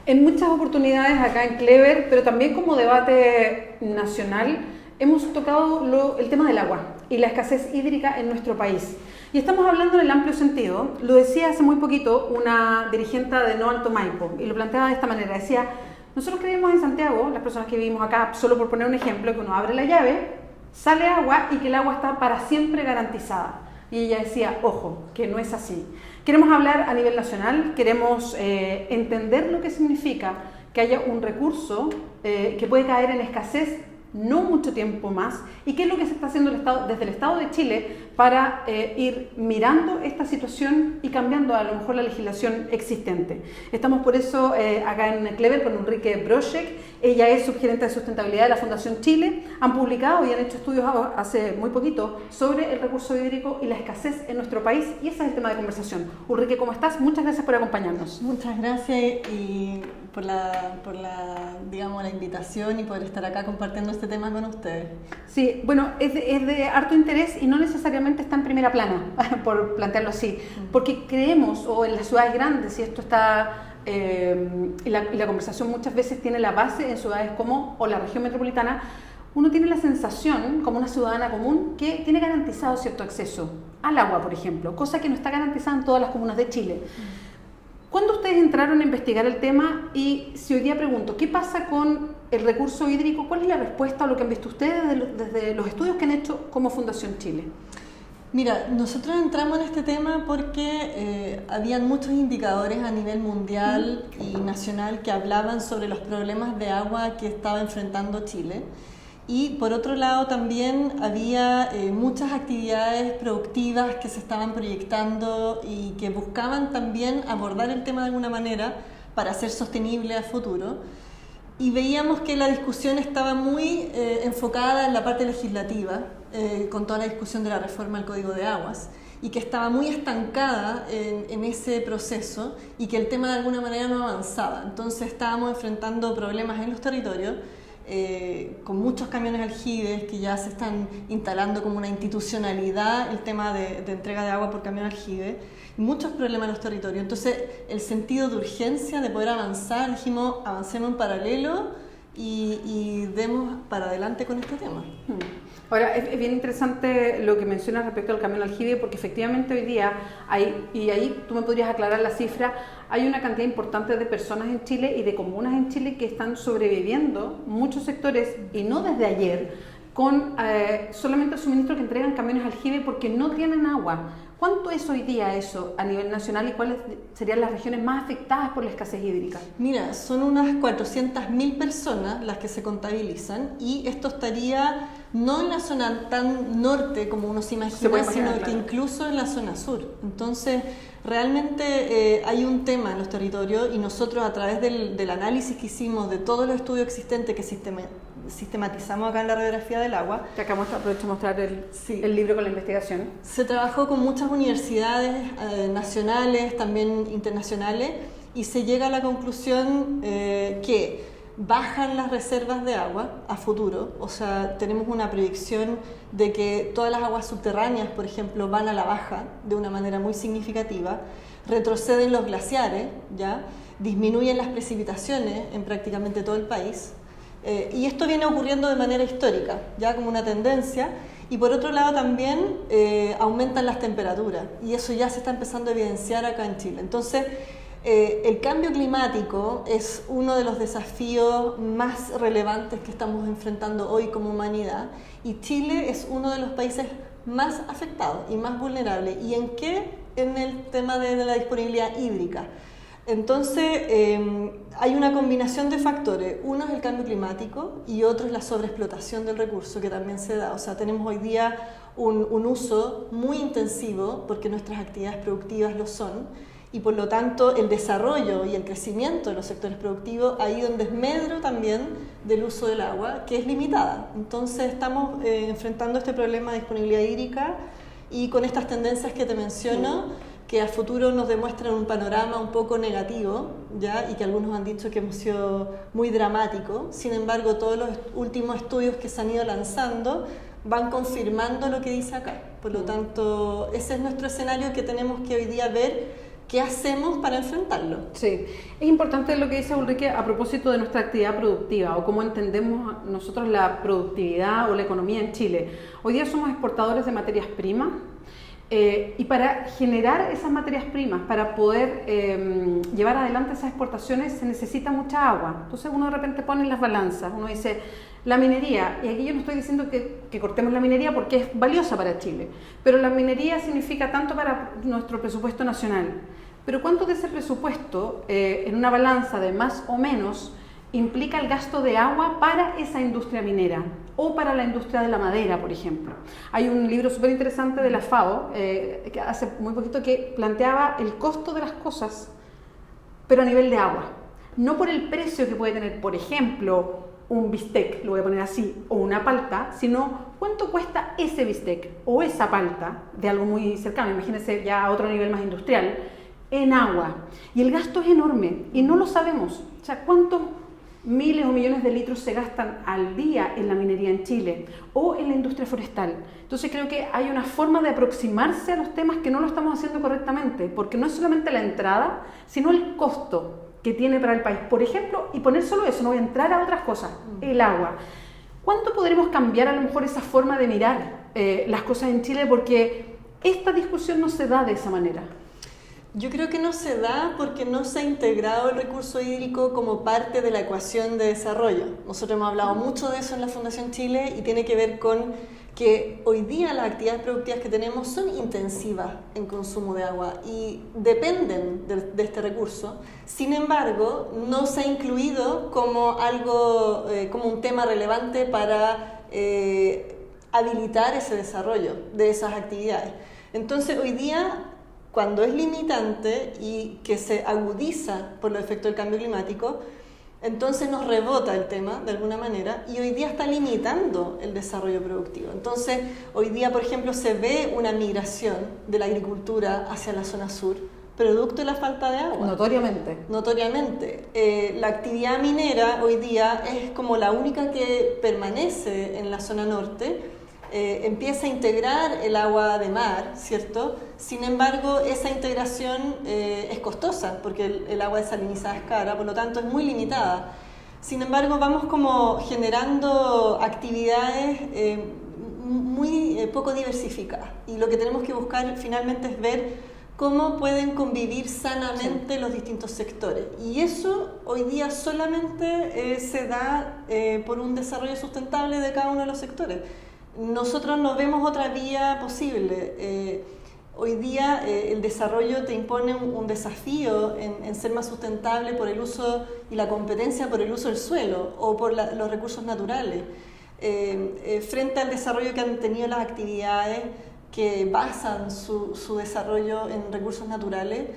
En muchas oportunidades acá en Clever, pero también como debate nacional, hemos tocado el tema del agua y la escasez hídrica en nuestro país. Y estamos hablando en el amplio sentido. Lo decía hace muy poquito una dirigente de No Alto Maipo y lo planteaba de esta manera. Decía, nosotros creemos en Santiago, las personas que vivimos acá, solo por poner un ejemplo, que uno abre la llave, sale agua y que el agua está para siempre garantizada. Y ella decía, ojo, que no es así. Queremos hablar a nivel nacional, queremos entender lo que significa que haya un recurso que puede caer en escasez no mucho tiempo más, y qué es lo que se está haciendo desde el Estado de Chile para ir mirando esta situación y cambiando a lo mejor la legislación existente. Estamos por eso acá en Clever con Ulrike Broschek. Ella es subgerente de sustentabilidad de la Fundación Chile. Han publicado y han hecho estudios hace muy poquito sobre el recurso hídrico y la escasez en nuestro país, y ese es el tema de conversación. Ulrike, ¿cómo estás? Muchas gracias por acompañarnos. Muchas gracias y por la invitación y por estar acá compartiendo este tema con ustedes. Sí, bueno, es de harto interés y no necesariamente está en primera plana, por plantearlo así, porque creemos, o en las ciudades grandes, y esto está... y la conversación muchas veces tiene la base en ciudades como o la región metropolitana, uno tiene la sensación, como una ciudadana común, que tiene garantizado cierto acceso al agua, por ejemplo, cosa que no está garantizada en todas las comunas de Chile. ¿Cuándo ustedes entraron a investigar el tema? Y si hoy día pregunto, ¿qué pasa con el recurso hídrico? ¿Cuál es la respuesta a lo que han visto ustedes desde los estudios que han hecho como Fundación Chile? Mira, nosotros entramos en este tema porque habían muchos indicadores a nivel mundial y nacional que hablaban sobre los problemas de agua que estaba enfrentando Chile. Y por otro lado también había muchas actividades productivas que se estaban proyectando y que buscaban también abordar el tema de alguna manera para ser sostenible a futuro. Y veíamos que la discusión estaba muy enfocada en la parte legislativa, con toda la discusión de la reforma al Código de Aguas, y que estaba muy estancada en ese proceso y que el tema de alguna manera no avanzaba. Entonces estábamos enfrentando problemas en los territorios, con muchos camiones aljibes que ya se están instalando como una institucionalidad, el tema de entrega de agua por camión aljibe, muchos problemas en los territorios. Entonces el sentido de urgencia de poder avanzar, dijimos, avancemos en paralelo y demos para adelante con este tema. Ahora, es bien interesante lo que mencionas respecto al camión aljibe, porque efectivamente hoy día hay, y ahí tú me podrías aclarar la cifra, hay una cantidad importante de personas en Chile y de comunas en Chile que están sobreviviendo, muchos sectores, y no desde ayer, con solamente el suministro que entregan camiones aljibe porque no tienen agua. ¿Cuánto es hoy día eso a nivel nacional y cuáles serían las regiones más afectadas por la escasez hídrica? Mira, son unas 400.000 personas las que se contabilizan, y esto estaría no en la zona tan norte como uno se imagina, sino que incluso en la zona sur. Entonces, realmente hay un tema en los territorios, y nosotros a través del análisis que hicimos de todos los estudios existentes que sistematizamos acá en la radiografía del agua. Que acá aprovecho de mostrar el libro con la investigación. Se trabajó con muchas universidades nacionales, también internacionales, y se llega a la conclusión que bajan las reservas de agua a futuro. O sea, tenemos una proyección de que todas las aguas subterráneas, por ejemplo, van a la baja de una manera muy significativa, retroceden los glaciares, ¿ya? Disminuyen las precipitaciones en prácticamente todo el país. Y esto viene ocurriendo de manera histórica, ya como una tendencia, y por otro lado también aumentan las temperaturas, y eso ya se está empezando a evidenciar acá en Chile. Entonces, el cambio climático es uno de los desafíos más relevantes que estamos enfrentando hoy como humanidad, y Chile es uno de los países más afectados y más vulnerables. ¿Y en qué? En el tema de la disponibilidad hídrica. Entonces, hay una combinación de factores. Uno es el cambio climático y otro es la sobreexplotación del recurso, que también se da. O sea, tenemos hoy día un uso muy intensivo, porque nuestras actividades productivas lo son, y por lo tanto el desarrollo y el crecimiento de los sectores productivos ha ido en desmedro también del uso del agua, que es limitada. Entonces estamos enfrentando este problema de disponibilidad hídrica, y con estas tendencias que te menciono, que a futuro nos demuestran un panorama un poco negativo, ¿ya? Y que algunos han dicho que hemos sido muy dramáticos. Sin embargo, todos los últimos estudios que se han ido lanzando van confirmando lo que dice acá. Por lo tanto, ese es nuestro escenario que tenemos que hoy día ver ¿qué hacemos para enfrentarlo? Sí, es importante lo que dice Ulrike a propósito de nuestra actividad productiva o cómo entendemos nosotros la productividad o la economía en Chile. Hoy día somos exportadores de materias primas y para generar esas materias primas, para poder llevar adelante esas exportaciones se necesita mucha agua. Entonces uno de repente pone en las balanzas, uno dice la minería, y aquí yo no estoy diciendo que cortemos la minería porque es valiosa para Chile, pero la minería significa tanto para nuestro presupuesto nacional. Pero ¿cuánto de ese presupuesto, en una balanza de más o menos, implica el gasto de agua para esa industria minera o para la industria de la madera, por ejemplo? Hay un libro súper interesante de la FAO, que hace muy poquito, que planteaba el costo de las cosas, pero a nivel de agua. No por el precio que puede tener, por ejemplo, un bistec, lo voy a poner así, o una palta, sino cuánto cuesta ese bistec o esa palta de algo muy cercano, imagínense ya a otro nivel más industrial, en agua. Y el gasto es enorme y no lo sabemos. O sea, ¿cuántos miles o millones de litros se gastan al día en la minería en Chile o en la industria forestal? Entonces creo que hay una forma de aproximarse a los temas que no lo estamos haciendo correctamente, porque no es solamente la entrada, sino el costo que tiene para el país. Por ejemplo, y poner solo eso, no voy a entrar a otras cosas, el agua. ¿Cuánto podremos cambiar a lo mejor esa forma de mirar las cosas en Chile? Porque esta discusión no se da de esa manera. Yo creo que no se da porque no se ha integrado el recurso hídrico como parte de la ecuación de desarrollo. Nosotros hemos hablado mucho de eso en la Fundación Chile y tiene que ver con que hoy día las actividades productivas que tenemos son intensivas en consumo de agua y dependen de este recurso. Sin embargo, no se ha incluido como algo, como un tema relevante para habilitar ese desarrollo de esas actividades. Entonces, hoy día, cuando es limitante y que se agudiza por los efectos del cambio climático, entonces nos rebota el tema de alguna manera y hoy día está limitando el desarrollo productivo. Entonces, hoy día, por ejemplo, se ve una migración de la agricultura hacia la zona sur, producto de la falta de agua. Notoriamente. Notoriamente. La actividad minera hoy día es como la única que permanece en la zona norte. Empieza a integrar el agua de mar, ¿cierto? Sin embargo, esa integración es costosa porque el agua desalinizada es cara, por lo tanto es muy limitada. Sin embargo, vamos como generando actividades muy poco diversificadas y lo que tenemos que buscar finalmente es ver cómo pueden convivir sanamente los distintos sectores. Y eso hoy día solamente se da por un desarrollo sustentable de cada uno de los sectores. Nosotros no vemos otra vía posible. Hoy día el desarrollo te impone un desafío en ser más sustentable por el uso y la competencia por el uso del suelo o por los recursos naturales. Frente al desarrollo que han tenido las actividades que basan su desarrollo en recursos naturales,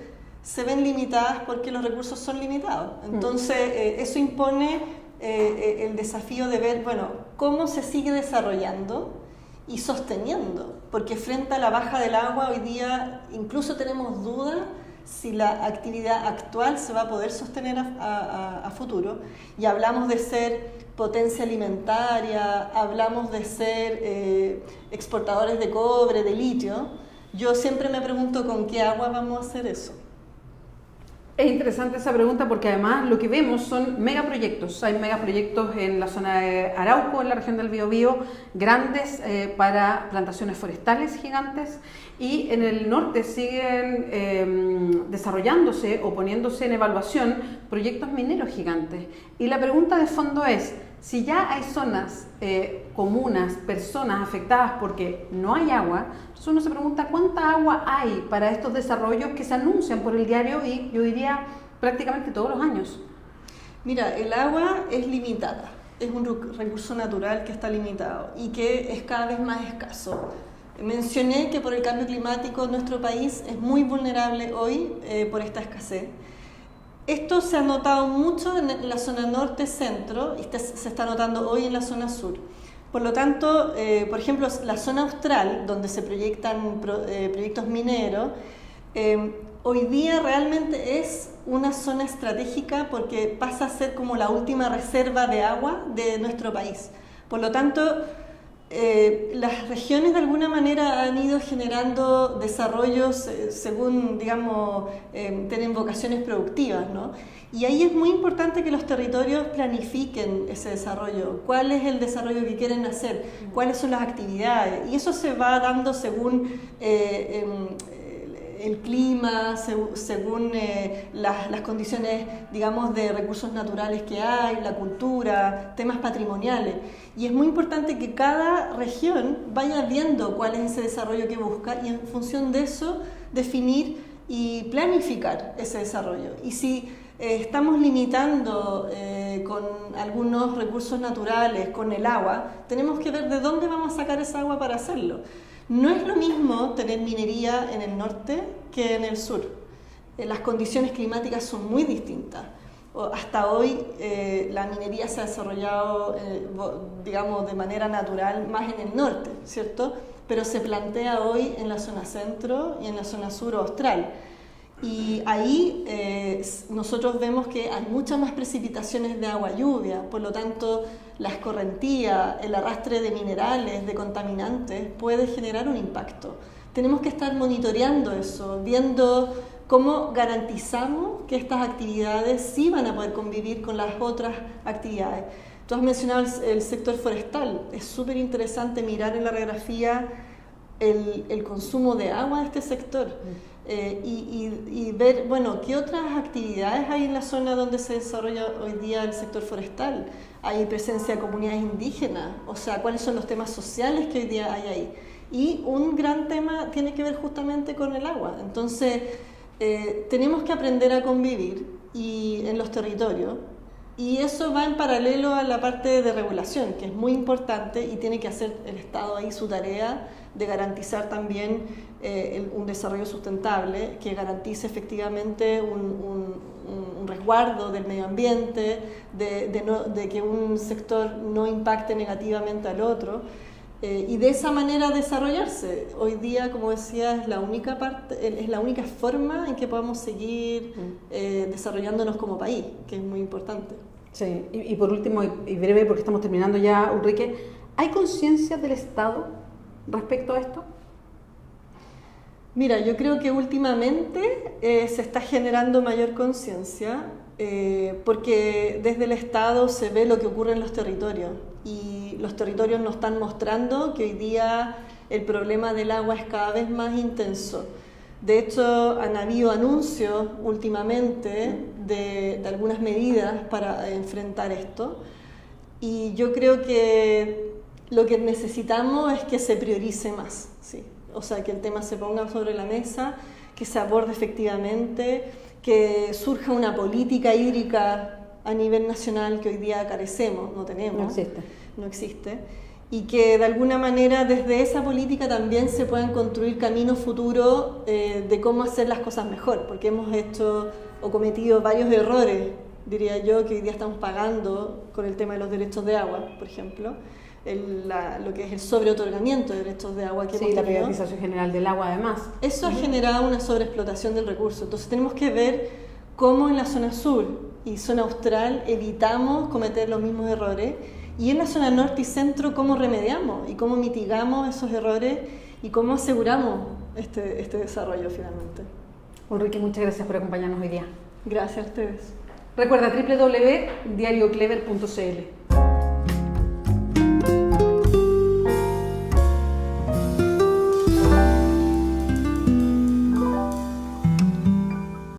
se ven limitadas porque los recursos son limitados. Entonces, eso impone el desafío de ver, bueno, cómo se sigue desarrollando y sosteniendo, porque frente a la baja del agua hoy día incluso tenemos dudas si la actividad actual se va a poder sostener a futuro, y hablamos de ser potencia alimentaria, hablamos de ser exportadores de cobre, de litio. Yo siempre me pregunto con qué agua vamos a hacer eso. Es interesante esa pregunta porque además lo que vemos son megaproyectos. Hay megaproyectos en la zona de Arauco, en la región del Biobío, grandes para plantaciones forestales gigantes, y en el norte siguen desarrollándose o poniéndose en evaluación proyectos mineros gigantes. Y la pregunta de fondo es, si ya hay zonas, comunas, personas afectadas porque no hay agua, entonces uno se pregunta cuánta agua hay para estos desarrollos que se anuncian por el diario y yo diría prácticamente todos los años. Mira, el agua es limitada, es un recurso natural que está limitado y que es cada vez más escaso. Mencioné que por el cambio climático nuestro país es muy vulnerable hoy por esta escasez. Esto se ha notado mucho en la zona norte-centro y se está notando hoy en la zona sur. Por lo tanto, por ejemplo, la zona austral, donde se proyectan proyectos mineros, hoy día realmente es una zona estratégica porque pasa a ser como la última reserva de agua de nuestro país. Por lo tanto, las regiones de alguna manera han ido generando desarrollos según, digamos, tienen vocaciones productivas, ¿no? Y ahí es muy importante que los territorios planifiquen ese desarrollo, cuál es el desarrollo que quieren hacer, cuáles son las actividades, y eso se va dando según el clima, según las condiciones, digamos, de recursos naturales que hay, la cultura, temas patrimoniales. Y es muy importante que cada región vaya viendo cuál es ese desarrollo que busca y en función de eso definir y planificar ese desarrollo. Y si estamos limitando con algunos recursos naturales, con el agua, tenemos que ver de dónde vamos a sacar esa agua para hacerlo. No es lo mismo tener minería en el norte que en el sur. Las condiciones climáticas son muy distintas. Hasta hoy la minería se ha desarrollado, digamos, de manera natural más en el norte, ¿cierto? Pero se plantea hoy en la zona centro y en la zona sur austral. Y ahí nosotros vemos que hay muchas más precipitaciones de agua lluvia, por lo tanto la escorrentía, el arrastre de minerales, de contaminantes puede generar un impacto. Tenemos que estar monitoreando eso, viendo cómo garantizamos que estas actividades sí van a poder convivir con las otras actividades. Tú has mencionado el sector forestal, es súper interesante mirar en la radiografía el consumo de agua de este sector. Y ver, bueno, qué otras actividades hay en la zona donde se desarrolla hoy día el sector forestal. Hay presencia de comunidades indígenas, o sea, cuáles son los temas sociales que hoy día hay ahí. Y un gran tema tiene que ver justamente con el agua. Entonces, tenemos que aprender a convivir en los territorios, y eso va en paralelo a la parte de regulación, que es muy importante y tiene que hacer el Estado ahí su tarea de garantizar también un desarrollo sustentable que garantice efectivamente un resguardo del medio ambiente, de que un sector no impacte negativamente al otro, y de esa manera desarrollarse. Hoy día, como decía, es la única forma en que podamos seguir desarrollándonos como país, que es muy importante. Sí, y por último, y breve porque estamos terminando ya, Ulrike, ¿hay conciencia del Estado respecto a esto? Mira, yo creo que últimamente se está generando mayor conciencia porque desde el Estado se ve lo que ocurre en los territorios, y los territorios nos están mostrando que hoy día el problema del agua es cada vez más intenso. De hecho, han habido anuncios últimamente de algunas medidas para enfrentar esto, y yo creo que lo que necesitamos es que se priorice más, ¿sí? O sea, que el tema se ponga sobre la mesa, que se aborde efectivamente, que surja una política hídrica a nivel nacional que hoy día carecemos, no tenemos, no existe, y que de alguna manera desde esa política también se puedan construir caminos futuros de cómo hacer las cosas mejor, porque hemos hecho o cometido varios errores, diría yo, que hoy día estamos pagando con el tema de los derechos de agua, por ejemplo. Lo que es el sobreotorgamiento de derechos de agua que hemos tenido. La privatización general del agua, además. Eso ha generado una sobreexplotación del recurso. Entonces tenemos que ver cómo en la zona sur y zona austral evitamos cometer los mismos errores, y en la zona norte y centro cómo remediamos y cómo mitigamos esos errores y cómo aseguramos este desarrollo finalmente. Ulrike, muchas gracias por acompañarnos hoy día. Gracias a ustedes. Recuerda www.diarioclever.cl.